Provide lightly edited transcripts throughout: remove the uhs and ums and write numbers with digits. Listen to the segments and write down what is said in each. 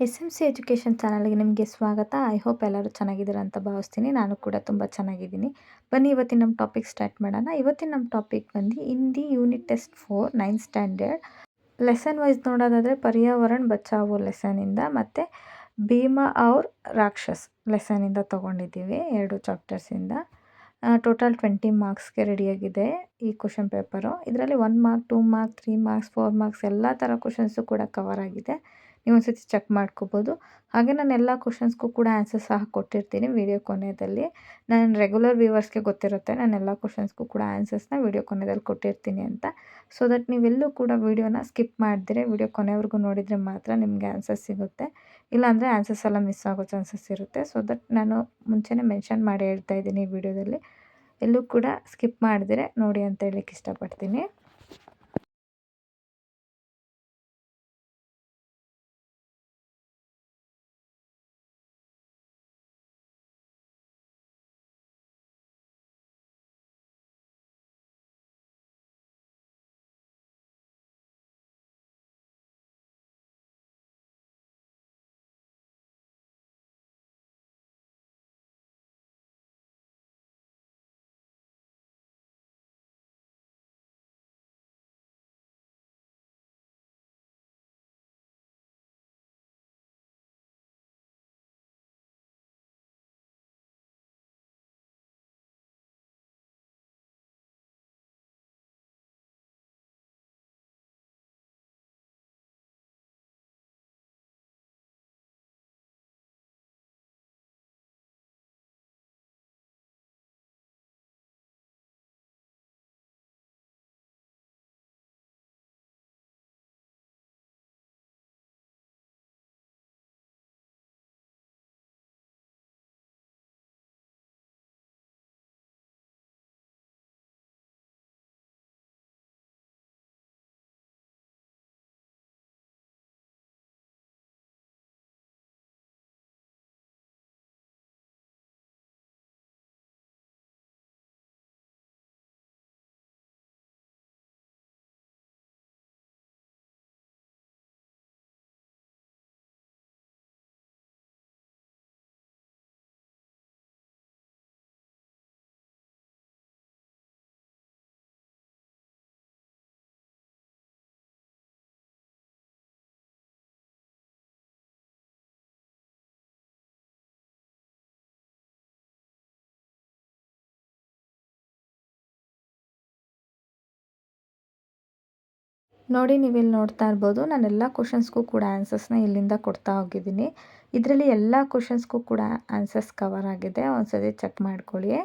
S M C education ಚಾನಲ್ಗೆ ನಿಮಗೆ ಸ್ವಾಗತ. ಐ ಹೋಪ್ ಎಲ್ಲರೂ ಚೆನ್ನಾಗಿದ್ದೀರಾ ಅಂತ ಭಾವಿಸ್ತೀನಿ. ನಾನು ಕೂಡ ತುಂಬ ಚೆನ್ನಾಗಿದ್ದೀನಿ. ಬನ್ನಿ ಇವತ್ತಿನ ನಮ್ಮ ಟಾಪಿಕ್ ಸ್ಟಾರ್ಟ್ ಮಾಡೋಣ. ಇವತ್ತಿನ ನಮ್ಮ ಟಾಪಿಕ್ ಬಂದು Hindi unit test 4 9th standard lesson wise ನೋಡೋದಾದರೆ ಪರ್ಯಾವರಣ ಬಚಾವೋ ಲೆಸನಿಂದ ಮತ್ತು ಭೀಮಾ ಔರ್ ರಾಕ್ಷಸ್ ಲೆಸನಿಂದ ತೊಗೊಂಡಿದ್ದೀವಿ 2 ಚಾಪ್ಟರ್ಸಿಂದ. ಟೋಟಲ್ 20 ಮಾರ್ಕ್ಸ್ಗೆ ರೆಡಿಯಾಗಿದೆ ಈ ಕ್ವಶನ್ ಪೇಪರು. ಇದರಲ್ಲಿ 1 ಮಾರ್ಕ್ 2 ಮಾರ್ಕ್ 3 ಮಾರ್ಕ್ಸ್ 4 ಮಾರ್ಕ್ಸ್ ಎಲ್ಲ ಥರ ಕ್ವಶನ್ಸು ಕೂಡ ಕವರ್ ಆಗಿದೆ. ನೀವು ಒಂದ್ಸತಿ ಚೆಕ್ ಮಾಡ್ಕೋಬೋದು. ಹಾಗೆ ನಾನು ಎಲ್ಲ ಕ್ವಶನ್ಸ್ಗೂ ಕೂಡ ಆನ್ಸರ್ ಸಹ ಕೊಟ್ಟಿರ್ತೀನಿ ವಿಡಿಯೋ ಕೊನೆಯಲ್ಲಿ. ನಾನು ರೆಗ್ಯುಲರ್ ವ್ಯೂವರ್ಸ್ಗೆ ಗೊತ್ತಿರುತ್ತೆ ನಾನು ಎಲ್ಲ ಕ್ವಶನ್ಸ್ಗೂ ಕೂಡ ಆನ್ಸರ್ಸ್ನ ವಿಡಿಯೋ ಕೊನೆಯಲ್ಲಿ ಕೊಟ್ಟಿರ್ತೀನಿ ಅಂತ. ಸೊ ದಟ್ ನೀವೆಲ್ಲೂ ಕೂಡ ವಿಡಿಯೋನ ಸ್ಕಿಪ್ ಮಾಡಿದ್ರೆ ವಿಡಿಯೋ ಕೊನೆವರೆಗೂ ನೋಡಿದರೆ ಮಾತ್ರ ನಿಮಗೆ ಆನ್ಸರ್ ಸಿಗುತ್ತೆ. ಇಲ್ಲಾಂದರೆ ಆನ್ಸರ್ಸ್ ಎಲ್ಲ ಮಿಸ್ ಆಗೋ ಚಾನ್ಸಸ್ ಇರುತ್ತೆ. ಸೊ ದಟ್ ನಾನು ಮುಂಚೆನೇ ಮೆನ್ಷನ್ ಮಾಡಿ ಹೇಳ್ತಾ ಇದ್ದೀನಿ ಈ ವಿಡಿಯೋದಲ್ಲಿ. ಎಲ್ಲೂ ಕೂಡ ಸ್ಕಿಪ್ ಮಾಡಿದ್ರೆ ನೋಡಿ ಅಂತ ಹೇಳಲಿಕ್ಕೆ ಇಷ್ಟಪಡ್ತೀನಿ. ನೋಡಿ ನೀವಿಲ್ಲಿ ನೋಡ್ತಾ ಇರ್ಬೋದು ನಾನೆಲ್ಲ ಕ್ವಶನ್ಸ್ಗೂ ಕೂಡ ಆನ್ಸರ್ಸ್ನ ಇಲ್ಲಿಂದ ಕೊಡ್ತಾ ಹೋಗಿದ್ದೀನಿ. ಇದರಲ್ಲಿ ಎಲ್ಲ ಕ್ವಶನ್ಸ್ಗೂ ಕೂಡ ಆನ್ಸರ್ಸ್ ಕವರ್ ಆಗಿದೆ. ಒಂದ್ಸತಿ ಚೆಕ್ ಮಾಡ್ಕೊಳ್ಳಿ.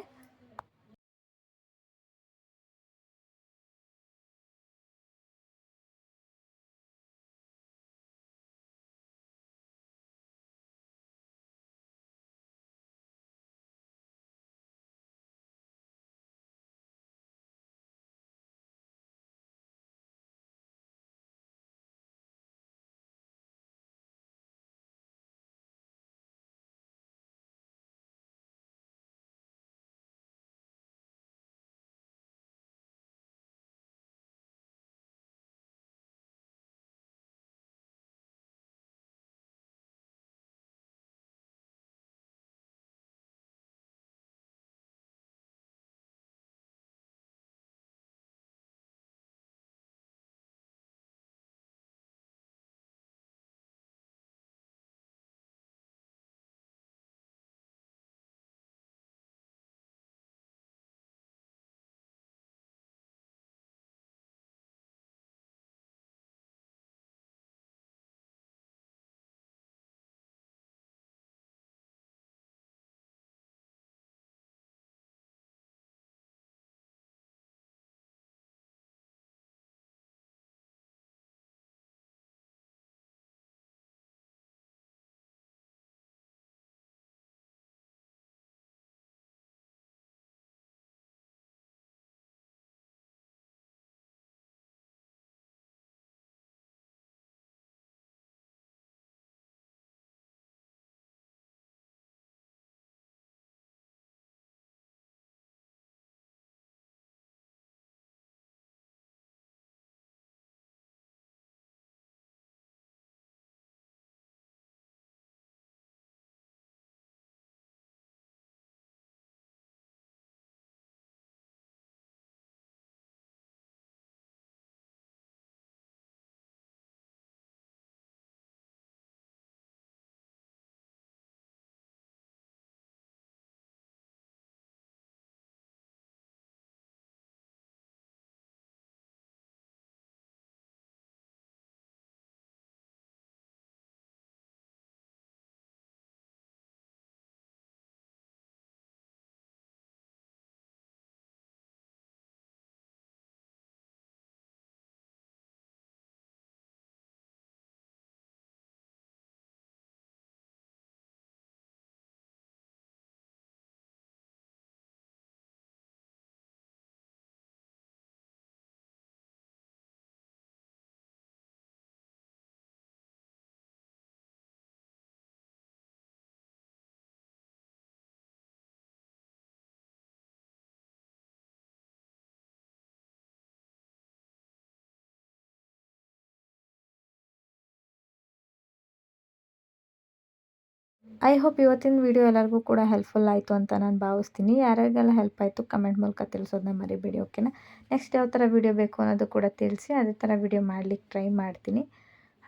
ಐ ಹೋಪ್ ಇವತ್ತಿನ ವಿಡಿಯೋ ಎಲ್ಲರಿಗೂ ಕೂಡ ಹೆಲ್ಪ್ಫುಲ್ ಆಯಿತು ಅಂತ ನಾನು ಭಾವಿಸ್ತೀನಿ. ಯಾರ್ಯಾರಿಗೆಲ್ಲ ಹೆಲ್ಪ್ ಆಯಿತು ಕಮೆಂಟ್ ಮೂಲಕ ತಿಳಿಸೋದನ್ನ ಮರಿಬೇಡಿ, ಓಕೆನಾ? ನೆಕ್ಸ್ಟ್ ಯಾವ ಥರ ವಿಡಿಯೋ ಬೇಕು ಅನ್ನೋದು ಕೂಡ ತಿಳಿಸಿ, ಅದೇ ಥರ ವಿಡಿಯೋ ಮಾಡ್ಲಿಕ್ಕೆ ಟ್ರೈ ಮಾಡ್ತೀನಿ.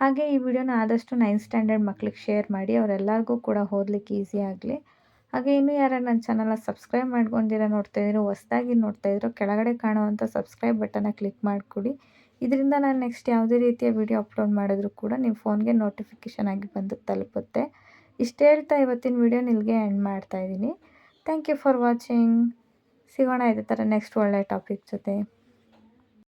ಹಾಗೆ ಈ ವಿಡಿಯೋನ ಆದಷ್ಟು 9th ಸ್ಟ್ಯಾಂಡರ್ಡ್ ಮಕ್ಳಿಗೆ ಶೇರ್ ಮಾಡಿ, ಅವರೆಲ್ಲರಿಗೂ ಕೂಡ ಓದಲಿಕ್ಕೆ ಈಸಿ ಆಗಲಿ. ಹಾಗೆ ಇನ್ನೂ ಯಾರು ನನ್ನ ಚಾನಲ್ನ ಸಬ್ಸ್ಕ್ರೈಬ್ ಮಾಡ್ಕೊಂಡಿರೋ ನೋಡ್ತಾ ಇದ್ದೀರೋ, ಹೊಸದಾಗಿ ನೋಡ್ತಾ ಇದ್ರೋ, ಕೆಳಗಡೆ ಕಾಣುವಂಥ ಸಬ್ಸ್ಕ್ರೈಬ್ ಬಟನ್ನ ಕ್ಲಿಕ್ ಮಾಡಿಕೊಡಿ. ಇದರಿಂದ ನಾನು ನೆಕ್ಸ್ಟ್ ಯಾವುದೇ ರೀತಿಯ ವಿಡಿಯೋ ಅಪ್ಲೋಡ್ ಮಾಡಿದ್ರೂ ಕೂಡ ನಿಮ್ಮ ಫೋನ್ಗೆ ನೋಟಿಫಿಕೇಷನ್ ಆಗಿ ಬಂದು ತಲುಪುತ್ತೆ. ಇಷ್ಟು ಹೇಳ್ತಾ ಇವತ್ತಿನ ವಿಡಿಯೋನ ಇಲ್ಲಿಗೆ ಎಂಡ್ ಮಾಡ್ತಾಯಿದ್ದೀನಿ. Thank you for watching. ಸಿಗೋಣ ಇದೇ ಥರ ನೆಕ್ಸ್ಟ್ ಒಳ್ಳೆಯ ಟಾಪಿಕ್ ಜೊತೆ.